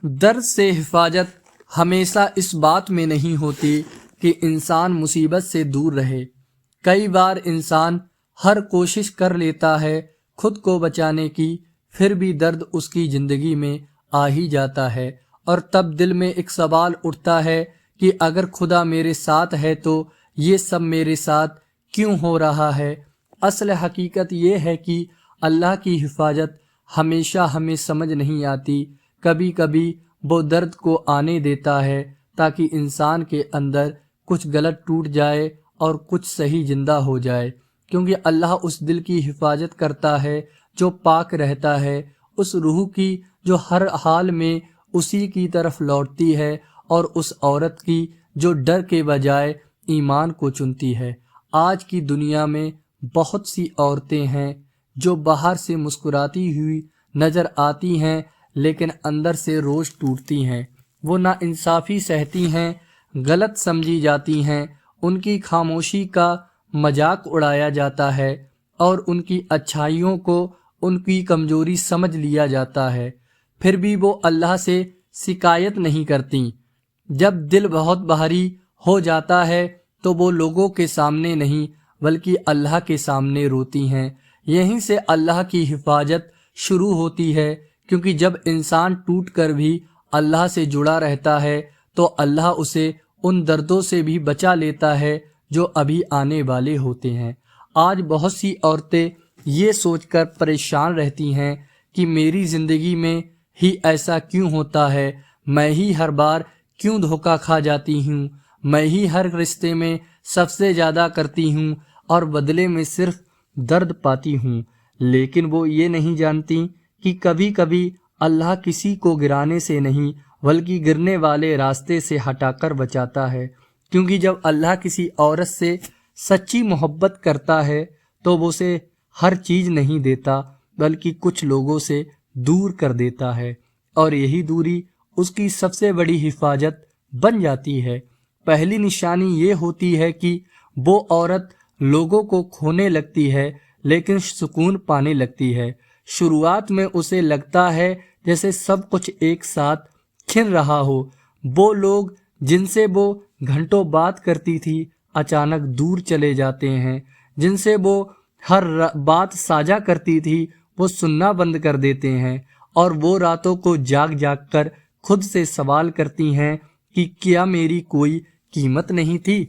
درد سے حفاظت ہمیشہ اس بات میں نہیں ہوتی کہ انسان مصیبت سے دور رہے۔ کئی بار انسان ہر کوشش کر لیتا ہے خود کو بچانے کی، پھر بھی درد اس کی زندگی میں آ ہی جاتا ہے، اور تب دل میں ایک سوال اٹھتا ہے کہ اگر خدا میرے ساتھ ہے تو یہ سب میرے ساتھ کیوں ہو رہا ہے؟ اصل حقیقت یہ ہے کہ اللہ کی حفاظت ہمیشہ ہمیں سمجھ نہیں آتی۔ کبھی کبھی وہ درد کو آنے دیتا ہے تاکہ انسان کے اندر کچھ غلط ٹوٹ جائے اور کچھ صحیح زندہ ہو جائے، کیونکہ اللہ اس دل کی حفاظت کرتا ہے جو پاک رہتا ہے، اس روح کی جو ہر حال میں اسی کی طرف لوٹتی ہے، اور اس عورت کی جو ڈر کے بجائے ایمان کو چنتی ہے۔ آج کی دنیا میں بہت سی عورتیں ہیں جو باہر سے مسکراتی ہوئی نظر آتی ہیں لیکن اندر سے روز ٹوٹتی ہیں۔ وہ ناانصافی سہتی ہیں، غلط سمجھی جاتی ہیں، ان کی خاموشی کا مذاق اڑایا جاتا ہے، اور ان کی اچھائیوں کو ان کی کمزوری سمجھ لیا جاتا ہے، پھر بھی وہ اللہ سے شکایت نہیں کرتیں۔ جب دل بہت بھاری ہو جاتا ہے تو وہ لوگوں کے سامنے نہیں بلکہ اللہ کے سامنے روتی ہیں۔ یہیں سے اللہ کی حفاظت شروع ہوتی ہے، کیونکہ جب انسان ٹوٹ کر بھی اللہ سے جڑا رہتا ہے تو اللہ اسے ان دردوں سے بھی بچا لیتا ہے جو ابھی آنے والے ہوتے ہیں۔ آج بہت سی عورتیں یہ سوچ کر پریشان رہتی ہیں کہ میری زندگی میں ہی ایسا کیوں ہوتا ہے، میں ہی ہر بار کیوں دھوکہ کھا جاتی ہوں، میں ہی ہر رشتے میں سب سے زیادہ کرتی ہوں اور بدلے میں صرف درد پاتی ہوں۔ لیکن وہ یہ نہیں جانتی کہ کبھی کبھی اللہ کسی کو گرانے سے نہیں بلکہ گرنے والے راستے سے ہٹا کر بچاتا ہے، کیونکہ جب اللہ کسی عورت سے سچی محبت کرتا ہے تو وہ اسے ہر چیز نہیں دیتا بلکہ کچھ لوگوں سے دور کر دیتا ہے، اور یہی دوری اس کی سب سے بڑی حفاظت بن جاتی ہے۔ پہلی نشانی یہ ہوتی ہے کہ وہ عورت لوگوں کو کھونے لگتی ہے لیکن سکون پانے لگتی ہے۔ شروعات میں اسے لگتا ہے جیسے سب کچھ ایک ساتھ چھن رہا ہو۔ وہ لوگ جن سے وہ گھنٹوں بات کرتی تھی اچانک دور چلے جاتے ہیں، جن سے وہ ہر بات ساجھا کرتی تھی وہ سننا بند کر دیتے ہیں، اور وہ راتوں کو جاگ جاگ کر خود سے سوال کرتی ہیں کہ کیا میری کوئی قیمت نہیں تھی؟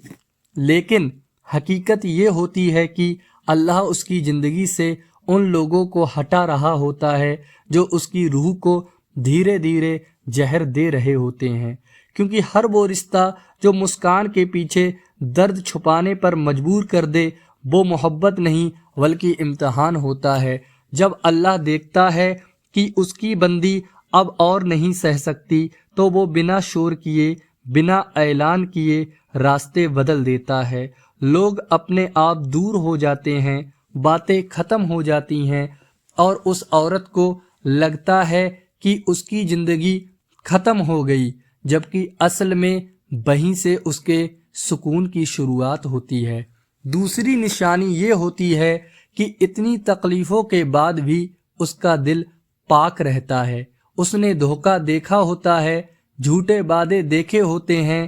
لیکن حقیقت یہ ہوتی ہے کہ اللہ اس کی زندگی سے ان لوگوں کو ہٹا رہا ہوتا ہے جو اس کی روح کو دھیرے دھیرے زہر دے رہے ہوتے ہیں، کیونکہ ہر وہ رشتہ جو مسکان کے پیچھے درد چھپانے پر مجبور کر دے وہ محبت نہیں بلکہ امتحان ہوتا ہے۔ جب اللہ دیکھتا ہے کہ اس کی بندی اب اور نہیں سہ سکتی تو وہ بنا شور کیے، بنا اعلان کیے راستے بدل دیتا ہے۔ لوگ اپنے آپ دور ہو جاتے ہیں، باتیں ختم ہو جاتی ہیں، اور اس عورت کو لگتا ہے کہ اس کی زندگی ختم ہو گئی، جبکہ اصل میں وہیں سے اس کے سکون کی شروعات ہوتی ہے۔ دوسری نشانی یہ ہوتی ہے کہ اتنی تکلیفوں کے بعد بھی اس کا دل پاک رہتا ہے۔ اس نے دھوکہ دیکھا ہوتا ہے، جھوٹے وعدے دیکھے ہوتے ہیں،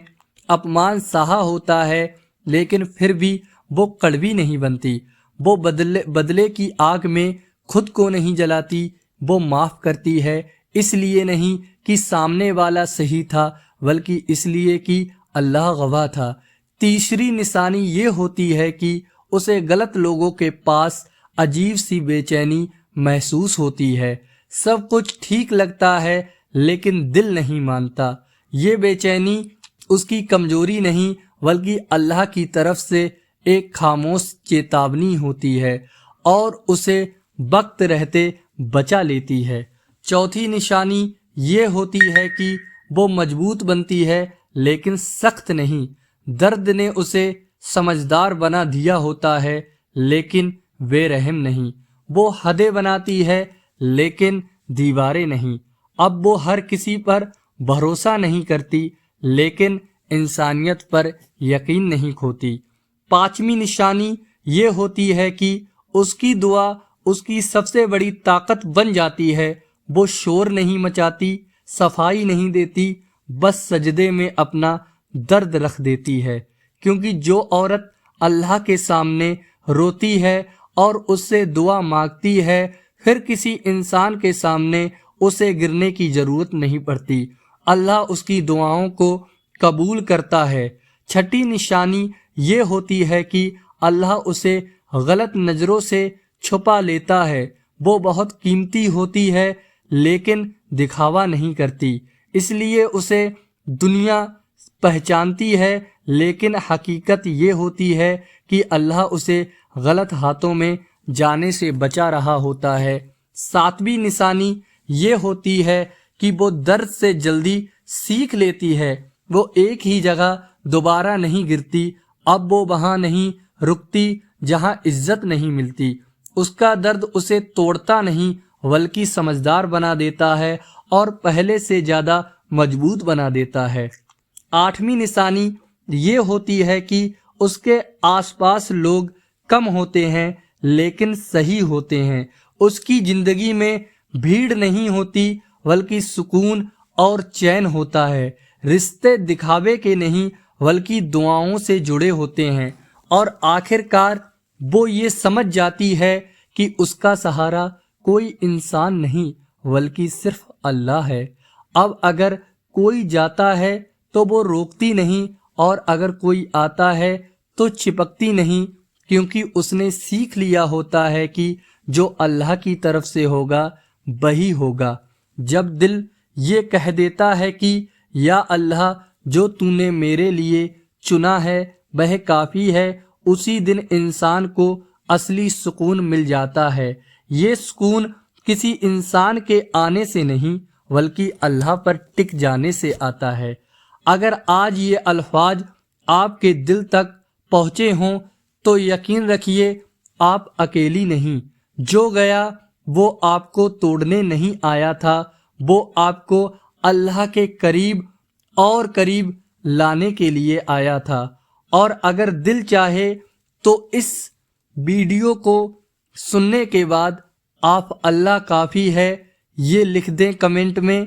اپمان سہا ہوتا ہے، لیکن پھر بھی وہ کڑوی نہیں بنتی۔ وہ بدلے کی آگ میں خود کو نہیں جلاتی، وہ معاف کرتی ہے، اس لیے نہیں کہ سامنے والا صحیح تھا بلکہ اس لیے کہ اللہ گواہ تھا۔ تیسری نشانی یہ ہوتی ہے کہ اسے غلط لوگوں کے پاس عجیب سی بے چینی محسوس ہوتی ہے۔ سب کچھ ٹھیک لگتا ہے لیکن دل نہیں مانتا۔ یہ بے چینی اس کی کمزوری نہیں بلکہ اللہ کی طرف سے ایک خاموش چیتاونی ہوتی ہے، اور اسے وقت رہتے بچا لیتی ہے۔ چوتھی نشانی یہ ہوتی ہے کہ وہ مضبوط بنتی ہے لیکن سخت نہیں۔ درد نے اسے سمجھدار بنا دیا ہوتا ہے لیکن بے رحم نہیں۔ وہ حدیں بناتی ہے لیکن دیواریں نہیں۔ اب وہ ہر کسی پر بھروسہ نہیں کرتی لیکن انسانیت پر یقین نہیں کھوتی۔ پانچویں نشانی یہ ہوتی ہے کہ اس کی دعا اس کی سب سے بڑی طاقت بن جاتی ہے۔ وہ شور نہیں مچاتی، صفائی نہیں دیتی، بس سجدے میں اپنا درد رکھ دیتی ہے، کیونکہ جو عورت اللہ کے سامنے روتی ہے اور اس سے دعا مانگتی ہے، پھر کسی انسان کے سامنے اسے گرنے کی ضرورت نہیں پڑتی، اللہ اس کی دعاؤں کو قبول کرتا ہے۔ چھٹی نشانی یہ ہوتی ہے کہ اللہ اسے غلط نظروں سے چھپا لیتا ہے۔ وہ بہت قیمتی ہوتی ہے لیکن دکھاوا نہیں کرتی، اس لیے اسے دنیا پہچانتی ہے، لیکن حقیقت یہ ہوتی ہے کہ اللہ اسے غلط ہاتھوں میں جانے سے بچا رہا ہوتا ہے۔ ساتویں نشانی یہ ہوتی ہے کہ وہ درد سے جلدی سیکھ لیتی ہے، وہ ایک ہی جگہ دوبارہ نہیں گرتی، اب وہ وہاں نہیں رکتی جہاں عزت نہیں ملتی۔ اس کا درد اسے توڑتا نہیں بلکہ سمجھدار بنا دیتا ہے اور پہلے سے زیادہ مضبوط بنا دیتا ہے۔ آٹھویں نشانی یہ ہوتی ہے کہ اس کے آس پاس لوگ کم ہوتے ہیں لیکن صحیح ہوتے ہیں، اس کی زندگی میں بھیڑ نہیں ہوتی بلکہ سکون اور چین ہوتا ہے، رشتے دکھاوے کے نہیں بلکہ دعاؤں سے جڑے ہوتے ہیں، اور آخر کار وہ یہ سمجھ جاتی ہے کہ اس کا سہارا کوئی انسان نہیں بلکہ صرف اللہ ہے۔ اب اگر کوئی جاتا ہے تو وہ روکتی نہیں، اور اگر کوئی آتا ہے تو چپکتی نہیں، کیونکہ اس نے سیکھ لیا ہوتا ہے کہ جو اللہ کی طرف سے ہوگا وہی ہوگا۔ جب دل یہ کہہ دیتا ہے کہ یا اللہ جو تو نے میرے لیے چنا ہے وہ کافی ہے، اسی دن انسان کو اصلی سکون مل جاتا ہے۔ یہ سکون کسی انسان کے آنے سے نہیں بلکہ اللہ پر ٹک جانے سے آتا ہے۔ اگر آج یہ الفاظ آپ کے دل تک پہنچے ہوں تو یقین رکھیے آپ اکیلی نہیں، جو گیا وہ آپ کو توڑنے نہیں آیا تھا، وہ آپ کو اللہ کے قریب اور قریب لانے کے لیے آیا تھا۔ اور اگر دل چاہے تو اس ویڈیو کو سننے کے بعد آپ اللہ کافی ہے یہ لکھ دیں کمنٹ میں۔